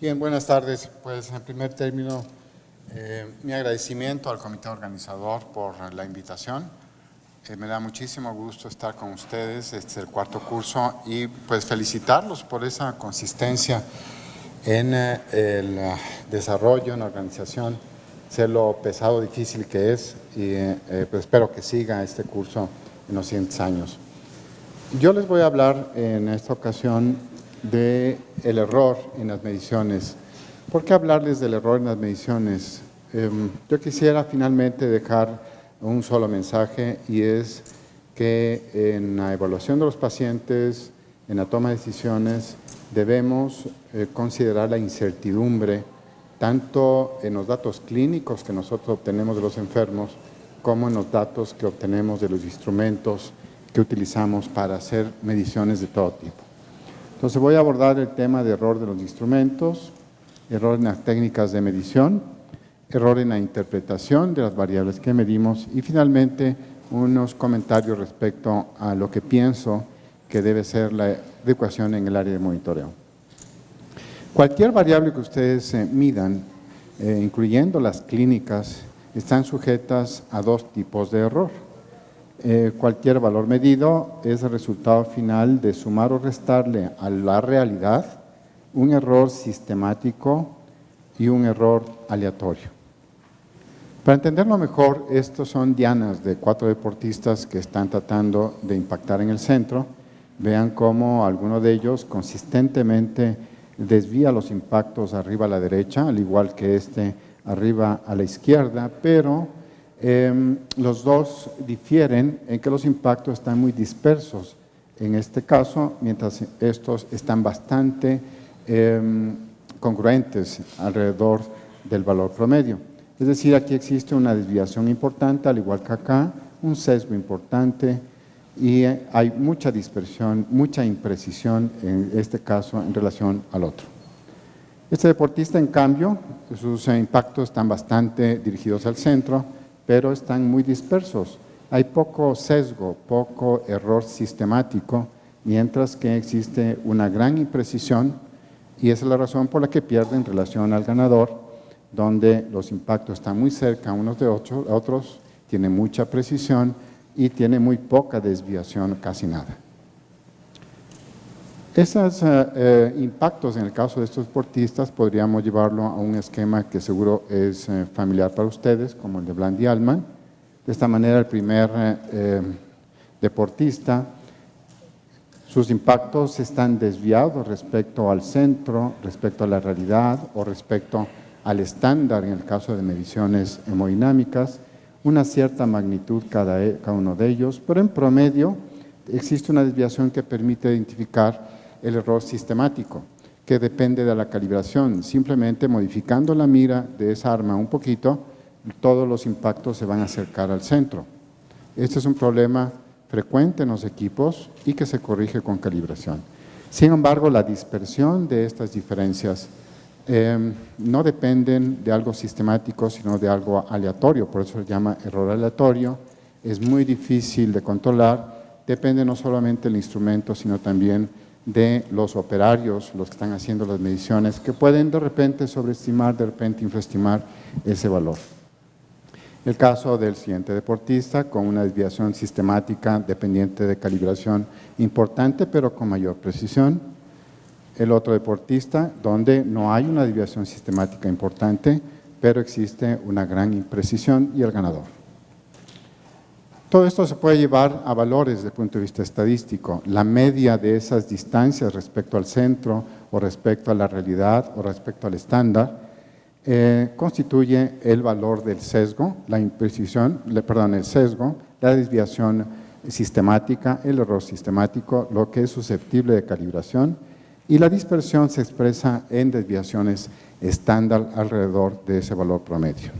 Bien, buenas tardes. Pues en primer término, mi agradecimiento al comité organizador por la invitación. Me da muchísimo gusto estar con ustedes, este es el cuarto curso, y pues felicitarlos por esa consistencia en el desarrollo, en la organización, sé lo pesado, difícil que es, y pues espero que siga este curso en los siguientes años. Yo les voy a hablar en esta ocasión del error en las mediciones. ¿Por qué hablarles del error en las mediciones? Yo quisiera finalmente dejar un solo mensaje, y es que en la evaluación de los pacientes, en la toma de decisiones, debemos considerar la incertidumbre tanto en los datos clínicos que nosotros obtenemos de los enfermos como en los datos que obtenemos de los instrumentos que utilizamos para hacer mediciones de todo tipo. Entonces voy a abordar el tema de error de los instrumentos, error en las técnicas de medición, error en la interpretación de las variables que medimos y finalmente unos comentarios respecto a lo que pienso que debe ser la adecuación en el área de monitoreo. Cualquier variable que ustedes midan, incluyendo las clínicas, están sujetas a dos tipos de error. Cualquier valor medido es el resultado final de sumar o restarle a la realidad un error sistemático y un error aleatorio. Para entenderlo mejor, estos son dianas de 4 deportistas que están tratando de impactar en el centro. Vean cómo alguno de ellos consistentemente desvía los impactos arriba a la derecha, al igual que este arriba a la izquierda, pero los dos difieren en que los impactos están muy dispersos en este caso, mientras estos están bastante congruentes alrededor del valor promedio. Es decir, aquí existe una desviación importante, al igual que acá, un sesgo importante y hay mucha dispersión, mucha imprecisión en este caso en relación al otro. Este deportista, en cambio, sus impactos están bastante dirigidos al centro, pero están muy dispersos. Hay poco sesgo, poco error sistemático, mientras que existe una gran imprecisión, y esa es la razón por la que pierde en relación al ganador, donde los impactos están muy cerca unos de otros, tiene mucha precisión y tiene muy poca desviación, casi nada. Esos impactos, en el caso de estos deportistas, podríamos llevarlo a un esquema que seguro es familiar para ustedes, como el de Blandy-Altman. De esta manera, el primer deportista, sus impactos están desviados respecto al centro, respecto a la realidad o respecto al estándar en el caso de mediciones hemodinámicas, una cierta magnitud cada uno de ellos, pero en promedio existe una desviación que permite identificar el error sistemático, que depende de la calibración. Simplemente modificando la mira de esa arma un poquito, todos los impactos se van a acercar al centro. Este es un problema frecuente en los equipos y que se corrige con calibración. Sin embargo, la dispersión de estas diferencias no dependen de algo sistemático, sino de algo aleatorio, por eso se llama error aleatorio. Es muy difícil de controlar, depende no solamente del instrumento, sino también de los operarios, los que están haciendo las mediciones, que pueden de repente sobreestimar, de repente infraestimar ese valor. El caso del siguiente deportista, con una desviación sistemática dependiente de calibración importante, pero con mayor precisión. El otro deportista, donde no hay una desviación sistemática importante, pero existe una gran imprecisión, y el ganador. Todo esto se puede llevar a valores desde el punto de vista estadístico. La media de esas distancias respecto al centro, o respecto a la realidad, o respecto al estándar, constituye el valor del sesgo, el sesgo, la desviación sistemática, el error sistemático, lo que es susceptible de calibración, y la dispersión se expresa en desviaciones estándar alrededor de ese valor promedio.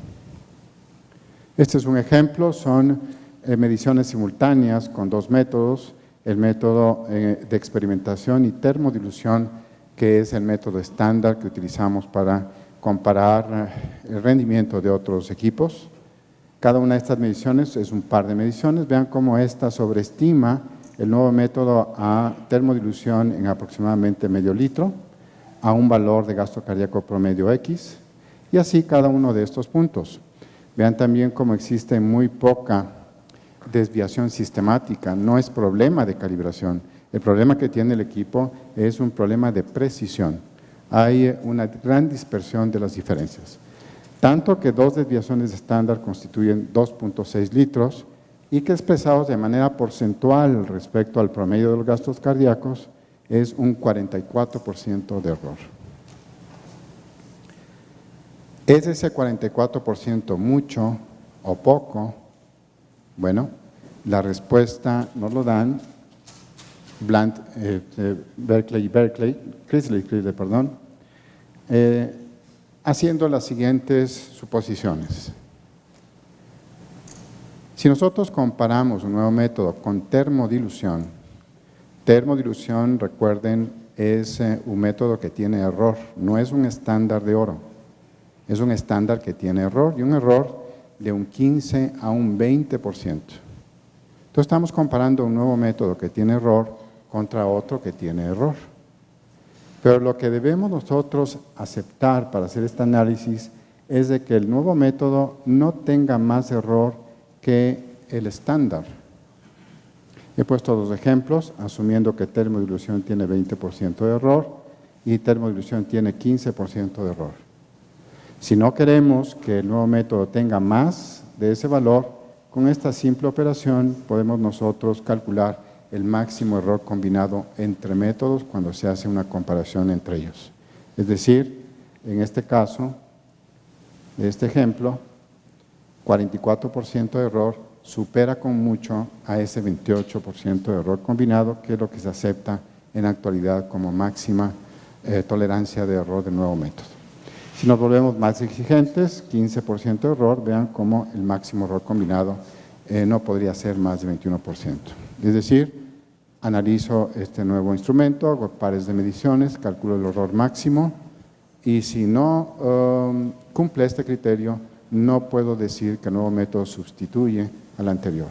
Este es un ejemplo, son mediciones simultáneas con dos métodos, el método de experimentación y termodilución, que es el método estándar que utilizamos para comparar el rendimiento de otros equipos. Cada una de estas mediciones es un par de mediciones. Vean cómo esta sobreestima el nuevo método a termodilución en aproximadamente medio litro. a un valor de gasto cardíaco promedio X, y así cada uno de estos puntos. Vean también cómo existe muy poca desviación sistemática, no es problema de calibración. El problema que tiene el equipo es un problema de precisión. Hay una gran dispersión de las diferencias. Tanto que 2 desviaciones estándar constituyen 2.6 litros y que expresados de manera porcentual respecto al promedio de los gastos cardíacos es un 44% de error. ¿Es ese 44% mucho o poco? Bueno, la respuesta nos lo dan Crisley, haciendo las siguientes suposiciones. Si nosotros comparamos un nuevo método con termodilución, recuerden, es un método que tiene error, no es un estándar de oro, es un estándar que tiene error, y un error de un 15 a un 20%. Entonces estamos comparando un nuevo método que tiene error contra otro que tiene error. Pero lo que debemos nosotros aceptar para hacer este análisis es de que el nuevo método no tenga más error que el estándar. He puesto 2 ejemplos, asumiendo que termodilución tiene 20% de error y termodilución tiene 15% de error. Si no queremos que el nuevo método tenga más de ese valor, con esta simple operación podemos nosotros calcular el máximo error combinado entre métodos cuando se hace una comparación entre ellos. Es decir, en este caso, de este ejemplo, 44% de error supera con mucho a ese 28% de error combinado, que es lo que se acepta en la actualidad como máxima tolerancia de error del nuevo método. Si nos volvemos más exigentes, 15% de error, vean cómo el máximo error combinado no podría ser más de 21%. Es decir, analizo este nuevo instrumento, hago pares de mediciones, calculo el error máximo y si no cumple este criterio, no puedo decir que el nuevo método sustituye al anterior.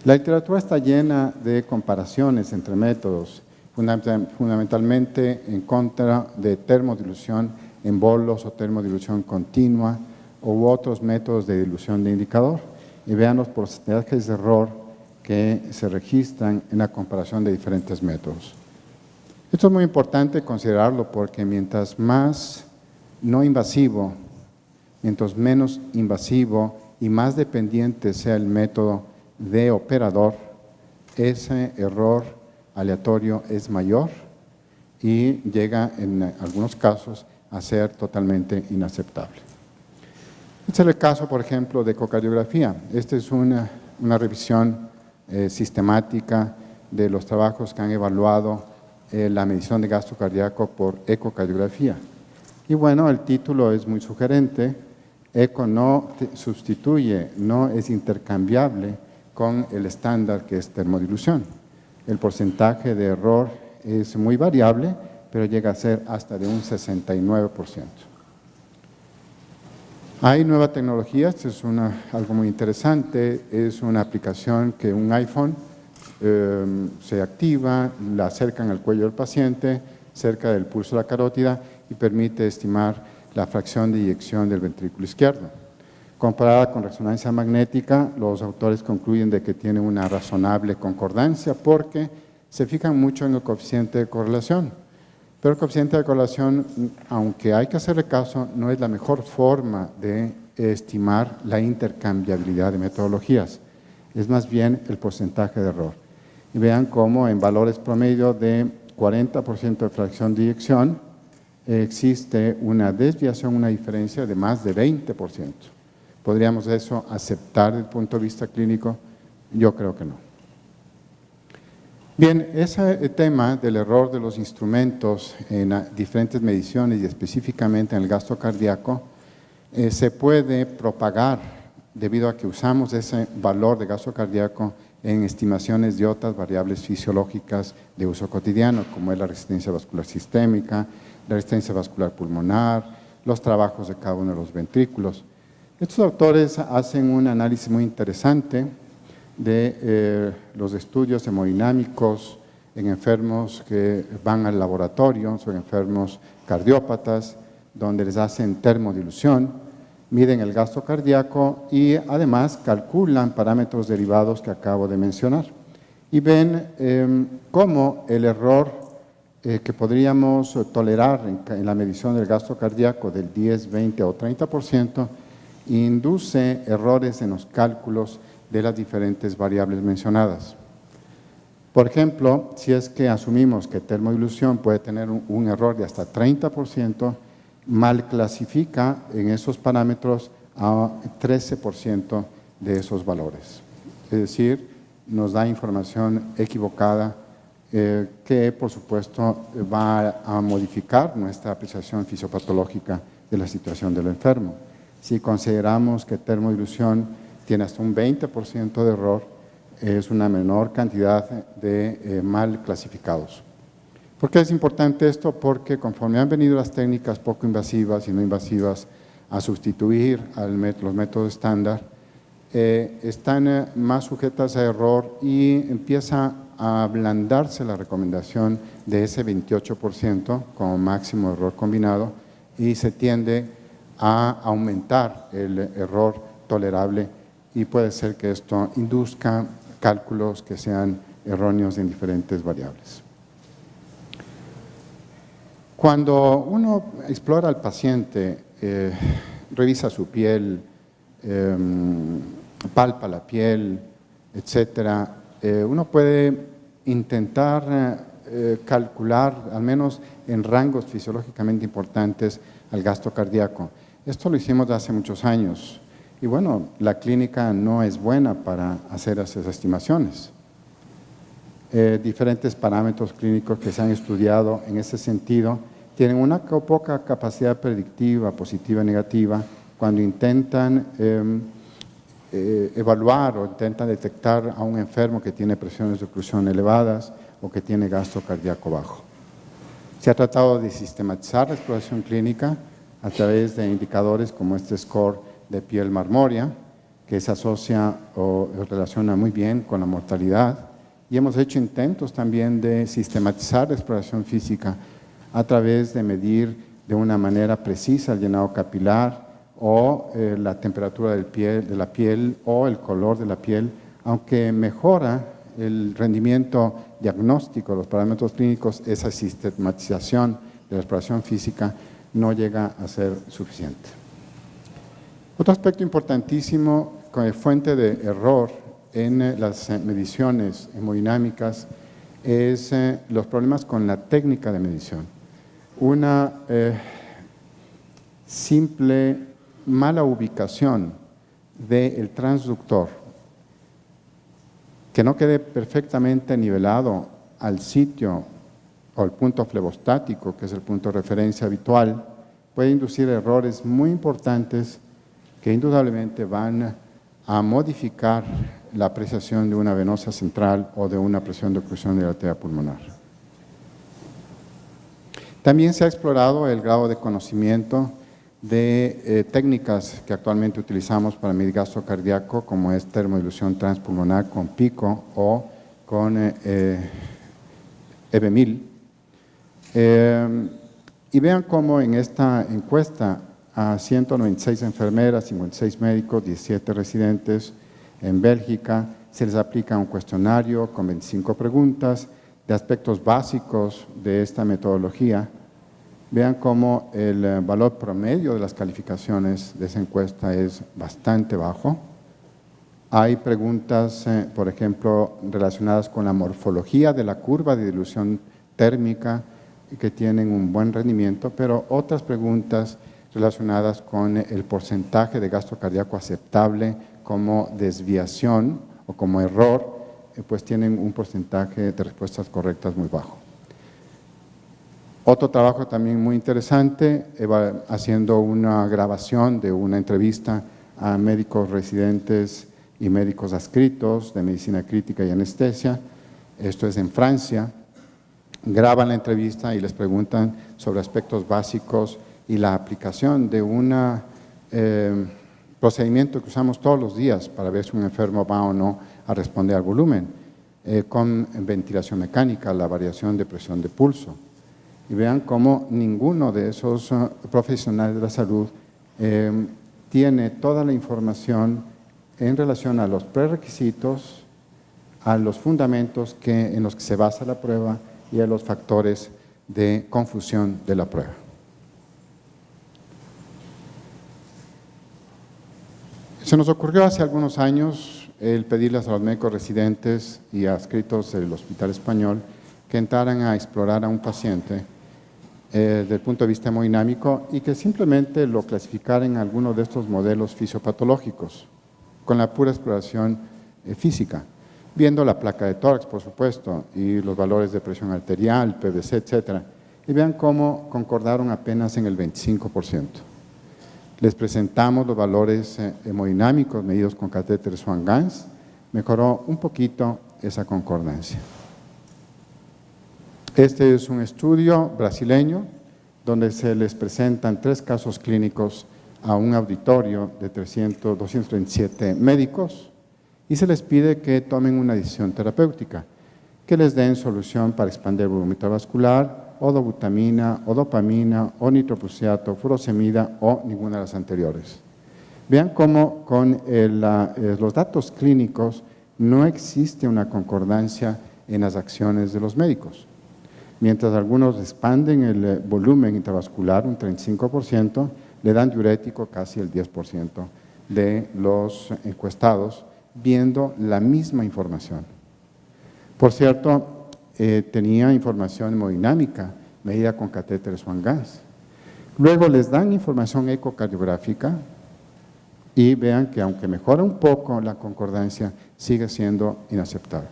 La literatura está llena de comparaciones entre métodos, fundamentalmente en contra de termodilución en bolos o termodilución continua u otros métodos de dilución de indicador. Y vean los porcentajes de error que se registran en la comparación de diferentes métodos. Esto es muy importante considerarlo porque mientras más no invasivo, mientras menos invasivo y más dependiente sea el método de operador, ese error aleatorio es mayor y llega en algunos casos a ser totalmente inaceptable. Este es el caso, por ejemplo, de ecocardiografía. Esta es una revisión sistemática de los trabajos que han evaluado la medición de gasto cardíaco por ecocardiografía. Y bueno, el título es muy sugerente. Eco no sustituye, no es intercambiable con el estándar que es termodilución. El porcentaje de error es muy variable, pero llega a ser hasta de un 69%. Hay nueva tecnología, esto es algo muy interesante, es una aplicación que un iPhone se activa, la acercan al cuello del paciente, cerca del pulso de la carótida y permite estimar la fracción de eyección del ventrículo izquierdo. Comparada con resonancia magnética, los autores concluyen de que tiene una razonable concordancia porque se fijan mucho en el coeficiente de correlación. Pero el coeficiente de correlación, aunque hay que hacerle caso, no es la mejor forma de estimar la intercambiabilidad de metodologías. Es más bien el porcentaje de error. Y vean cómo en valores promedio de 40% de fracción de eyección existe una desviación, una diferencia de más de 20%. ¿Podríamos eso aceptar desde el punto de vista clínico? Yo creo que no. Bien, ese tema del error de los instrumentos en diferentes mediciones y específicamente en el gasto cardíaco se puede propagar debido a que usamos ese valor de gasto cardíaco en estimaciones de otras variables fisiológicas de uso cotidiano, como es la resistencia vascular sistémica, la resistencia vascular pulmonar, los trabajos de cada uno de los ventrículos. Estos autores hacen un análisis muy interesante de los estudios hemodinámicos en enfermos que van al laboratorio, son enfermos cardiópatas, donde les hacen termodilución, miden el gasto cardíaco y además calculan parámetros derivados que acabo de mencionar. Y ven cómo el error que podríamos tolerar en la medición del gasto cardíaco del 10, 20 o 30% induce errores en los cálculos de las diferentes variables mencionadas. Por ejemplo, si es que asumimos que termodilución puede tener un error de hasta 30%, mal clasifica en esos parámetros a 13% de esos valores. Es decir, nos da información equivocada que, por supuesto, va a modificar nuestra apreciación fisiopatológica de la situación del enfermo. Si consideramos que termodilución tiene hasta un 20% de error, es una menor cantidad de mal clasificados. ¿Por qué es importante esto? Porque conforme han venido las técnicas poco invasivas y no invasivas a sustituir los métodos estándar, están más sujetas a error y empieza a ablandarse la recomendación de ese 28% como máximo error combinado y se tiende a aumentar el error tolerable y puede ser que esto induzca cálculos que sean erróneos en diferentes variables. Cuando uno explora al paciente, revisa su piel, palpa la piel, etcétera, uno puede intentar calcular, al menos en rangos fisiológicamente importantes, el gasto cardíaco. Esto lo hicimos hace muchos años. Y bueno, la clínica no es buena para hacer esas estimaciones. Diferentes parámetros clínicos que se han estudiado en ese sentido tienen una poca capacidad predictiva, positiva, negativa, cuando intentan evaluar o intentan detectar a un enfermo que tiene presiones de oclusión elevadas o que tiene gasto cardíaco bajo. Se ha tratado de sistematizar la exploración clínica a través de indicadores como este score de piel marmórea, que se asocia o relaciona muy bien con la mortalidad. Y hemos hecho intentos también de sistematizar la exploración física a través de medir de una manera precisa el llenado capilar o la temperatura de la piel o el color de la piel, aunque mejora el rendimiento diagnóstico de los parámetros clínicos, esa sistematización de la exploración física no llega a ser suficiente. Otro aspecto importantísimo como fuente de error en las mediciones hemodinámicas es los problemas con la técnica de medición. Una simple mala ubicación del transductor que no quede perfectamente nivelado al sitio o al punto flebostático, que es el punto de referencia habitual, puede inducir errores muy importantes que indudablemente van a modificar la apreciación de una venosa central o de una presión de oclusión de la arteria pulmonar. También se ha explorado el grado de conocimiento de técnicas que actualmente utilizamos para medir gasto cardíaco, como es termodilución transpulmonar con pico o con EB1000. Y vean cómo en esta encuesta a 196 enfermeras, 56 médicos, 17 residentes en Bélgica, se les aplica un cuestionario con 25 preguntas de aspectos básicos de esta metodología. Vean cómo el valor promedio de las calificaciones de esa encuesta es bastante bajo. Hay preguntas, por ejemplo, relacionadas con la morfología de la curva de dilución térmica que tienen un buen rendimiento, pero otras preguntas relacionadas con el porcentaje de gasto cardíaco aceptable como desviación o como error, pues tienen un porcentaje de respuestas correctas muy bajo. Otro trabajo también muy interesante, haciendo una grabación de una entrevista a médicos residentes y médicos adscritos de medicina crítica y anestesia. Esto es en Francia. Graban la entrevista y les preguntan sobre aspectos básicos y la aplicación de un procedimiento que usamos todos los días para ver si un enfermo va o no a responder al volumen. con ventilación mecánica, la variación de presión de pulso. Y vean cómo ninguno de esos profesionales de la salud tiene toda la información en relación a los prerequisitos, a los fundamentos en los que se basa la prueba y a los factores de confusión de la prueba. Se nos ocurrió hace algunos años el pedirles a los médicos residentes y adscritos del Hospital Español que entraran a explorar a un paciente desde el punto de vista hemodinámico y que simplemente lo clasificaran en alguno de estos modelos fisiopatológicos, con la pura exploración física, viendo la placa de tórax, por supuesto, y los valores de presión arterial, PVC, etcétera, y vean cómo concordaron apenas en el 25%. Les presentamos los valores hemodinámicos medidos con catéter Swan-Ganz, mejoró un poquito esa concordancia. Este es un estudio brasileño donde se les presentan 3 casos clínicos a un auditorio de 237 médicos y se les pide que tomen una decisión terapéutica, que les den solución para expandir el volumen intravascular, o dobutamina, o dopamina, o nitroprusiato, furosemida o ninguna de las anteriores. Vean cómo con los datos clínicos no existe una concordancia en las acciones de los médicos. Mientras algunos expanden el volumen intravascular un 35%, le dan diurético casi el 10% de los encuestados, viendo la misma información. Por cierto, tenía información hemodinámica medida con catéter Swan-Ganz. Luego les dan información ecocardiográfica y vean que aunque mejora un poco la concordancia, sigue siendo inaceptable.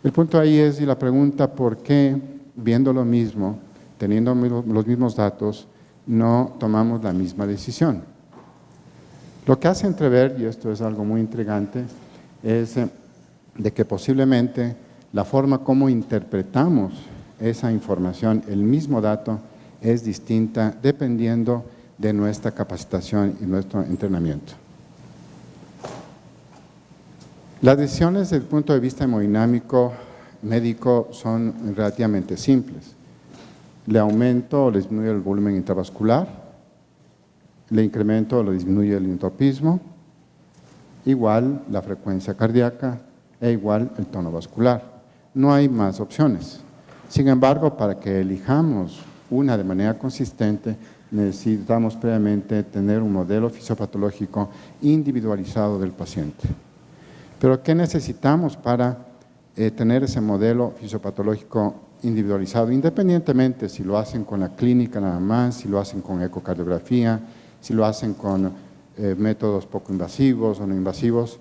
El punto ahí es, y la pregunta, ¿por qué, viendo lo mismo, teniendo los mismos datos, no tomamos la misma decisión? Lo que hace entrever, y esto es algo muy intrigante, es de que posiblemente la forma como interpretamos esa información, el mismo dato, es distinta dependiendo de nuestra capacitación y nuestro entrenamiento. Las decisiones desde el punto de vista hemodinámico médico son relativamente simples. Le aumento o le disminuyo el volumen intravascular, le incremento o le disminuye el entropismo, igual la frecuencia cardíaca e igual el tono vascular. No hay más opciones. Sin embargo, para que elijamos una de manera consistente, necesitamos previamente tener un modelo fisiopatológico individualizado del paciente. Pero ¿qué necesitamos para tener ese modelo fisiopatológico individualizado? Independientemente si lo hacen con la clínica nada más, si lo hacen con ecocardiografía, si lo hacen con métodos poco invasivos o no invasivos,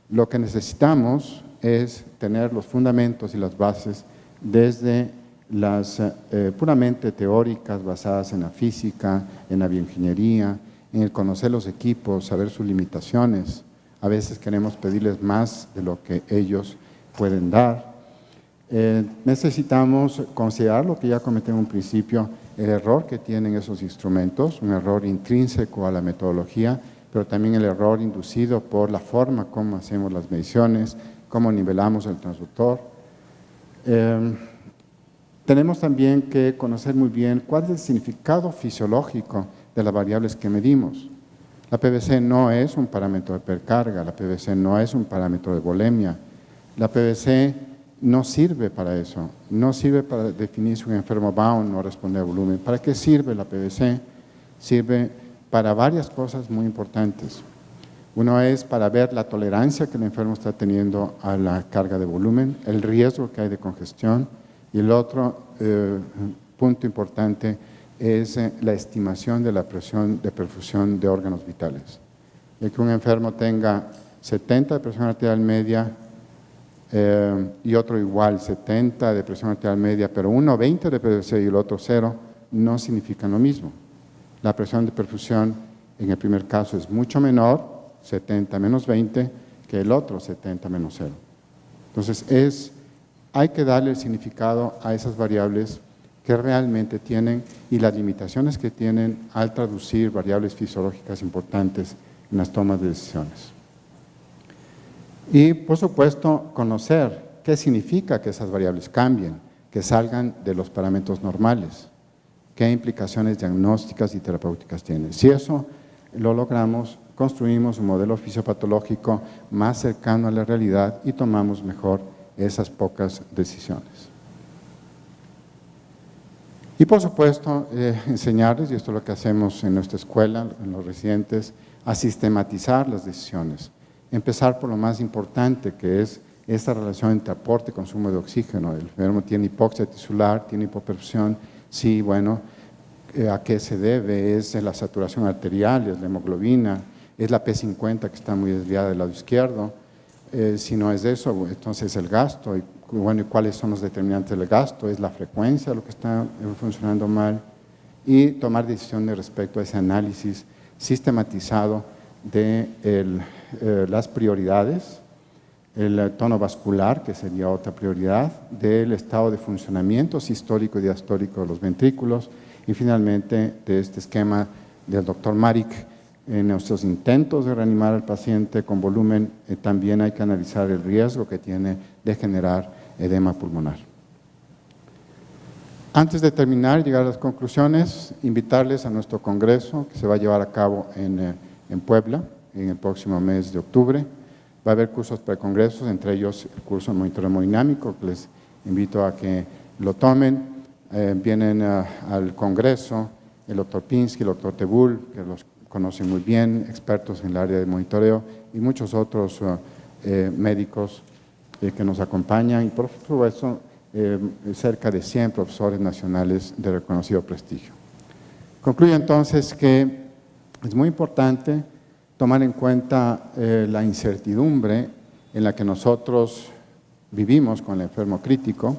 lo que necesitamos es tener los fundamentos y las bases desde las puramente teóricas, basadas en la física, en la bioingeniería, en el conocer los equipos, saber sus limitaciones. A veces queremos pedirles más de lo que ellos pueden dar. Necesitamos considerar lo que ya comenté en un principio, el error que tienen esos instrumentos, un error intrínseco a la metodología, pero también el error inducido por la forma como hacemos las mediciones, cómo nivelamos el transductor. Tenemos también que conocer muy bien cuál es el significado fisiológico de las variables que medimos. La PVC no es un parámetro de percarga, la PVC no es un parámetro de volemia. La PVC no sirve para eso, no sirve para definir si un enfermo va o no responde al volumen. ¿Para qué sirve la PVC? Sirve para varias cosas muy importantes. Uno es para ver la tolerancia que el enfermo está teniendo a la carga de volumen, el riesgo que hay de congestión, y el otro punto importante es la estimación de la presión de perfusión de órganos vitales. Y que un enfermo tenga 70 de presión arterial media y otro igual, 70 de presión arterial media, pero uno 20 de PVC y el otro 0, no significan lo mismo. La presión de perfusión en el primer caso es mucho menor, 70 menos 20, que el otro 70 menos 0. Entonces hay que darle el significado a esas variables que realmente tienen y las limitaciones que tienen al traducir variables fisiológicas importantes en las tomas de decisiones. Y, por supuesto, conocer qué significa que esas variables cambien, que salgan de los parámetros normales, qué implicaciones diagnósticas y terapéuticas tienen. Si eso lo logramos, construimos un modelo fisiopatológico más cercano a la realidad y tomamos mejor esas pocas decisiones. Y por supuesto, enseñarles, y esto es lo que hacemos en nuestra escuela, en los residentes, a sistematizar las decisiones. Empezar por lo más importante, que es esta relación entre aporte y consumo de oxígeno. El enfermo tiene hipoxia tisular, tiene hipoperfusión, sí, bueno, ¿a qué se debe? Es la saturación arterial, es la hemoglobina, es la P50 que está muy desviada del lado izquierdo. Si no es eso, entonces el gasto, y bueno, ¿y cuáles son los determinantes del gasto? Es la frecuencia lo que está funcionando mal, y tomar decisiones respecto a ese análisis sistematizado de las prioridades, el tono vascular, que sería otra prioridad, del estado de funcionamiento sistólico y diastólico de los ventrículos, y finalmente de este esquema del doctor Marik. En nuestros intentos de reanimar al paciente con volumen, también hay que analizar el riesgo que tiene de generar edema pulmonar. Antes de terminar y llegar a las conclusiones, invitarles a nuestro congreso que se va a llevar a cabo en Puebla en el próximo mes de octubre. Va a haber cursos precongresos, entre ellos el curso de monitoreo hemodinámico, que les invito a que lo tomen. Vienen al congreso el doctor Pinsky, el doctor Tebul, que los conocen muy bien, expertos en el área de monitoreo, y muchos otros médicos que nos acompañan, y por supuesto cerca de 100 profesores nacionales de reconocido prestigio. Concluyo entonces que es muy importante tomar en cuenta la incertidumbre en la que nosotros vivimos con el enfermo crítico.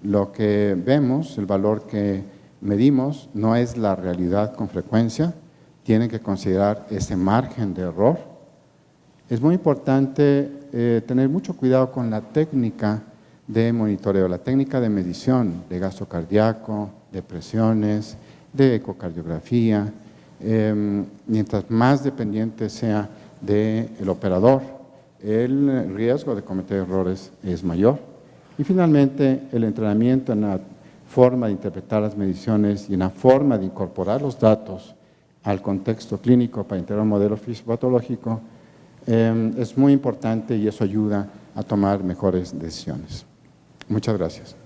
Lo que vemos, el valor que medimos, no es la realidad con frecuencia. Tienen que considerar ese margen de error. Es muy importante tener mucho cuidado con la técnica de monitoreo, la técnica de medición de gasto cardíaco, de presiones, de ecocardiografía. Mientras más dependiente sea del operador, el riesgo de cometer errores es mayor. Y finalmente, el entrenamiento en la forma de interpretar las mediciones y en la forma de incorporar los datos al contexto clínico para integrar un modelo fisiopatológico es muy importante, y eso ayuda a tomar mejores decisiones. Muchas gracias.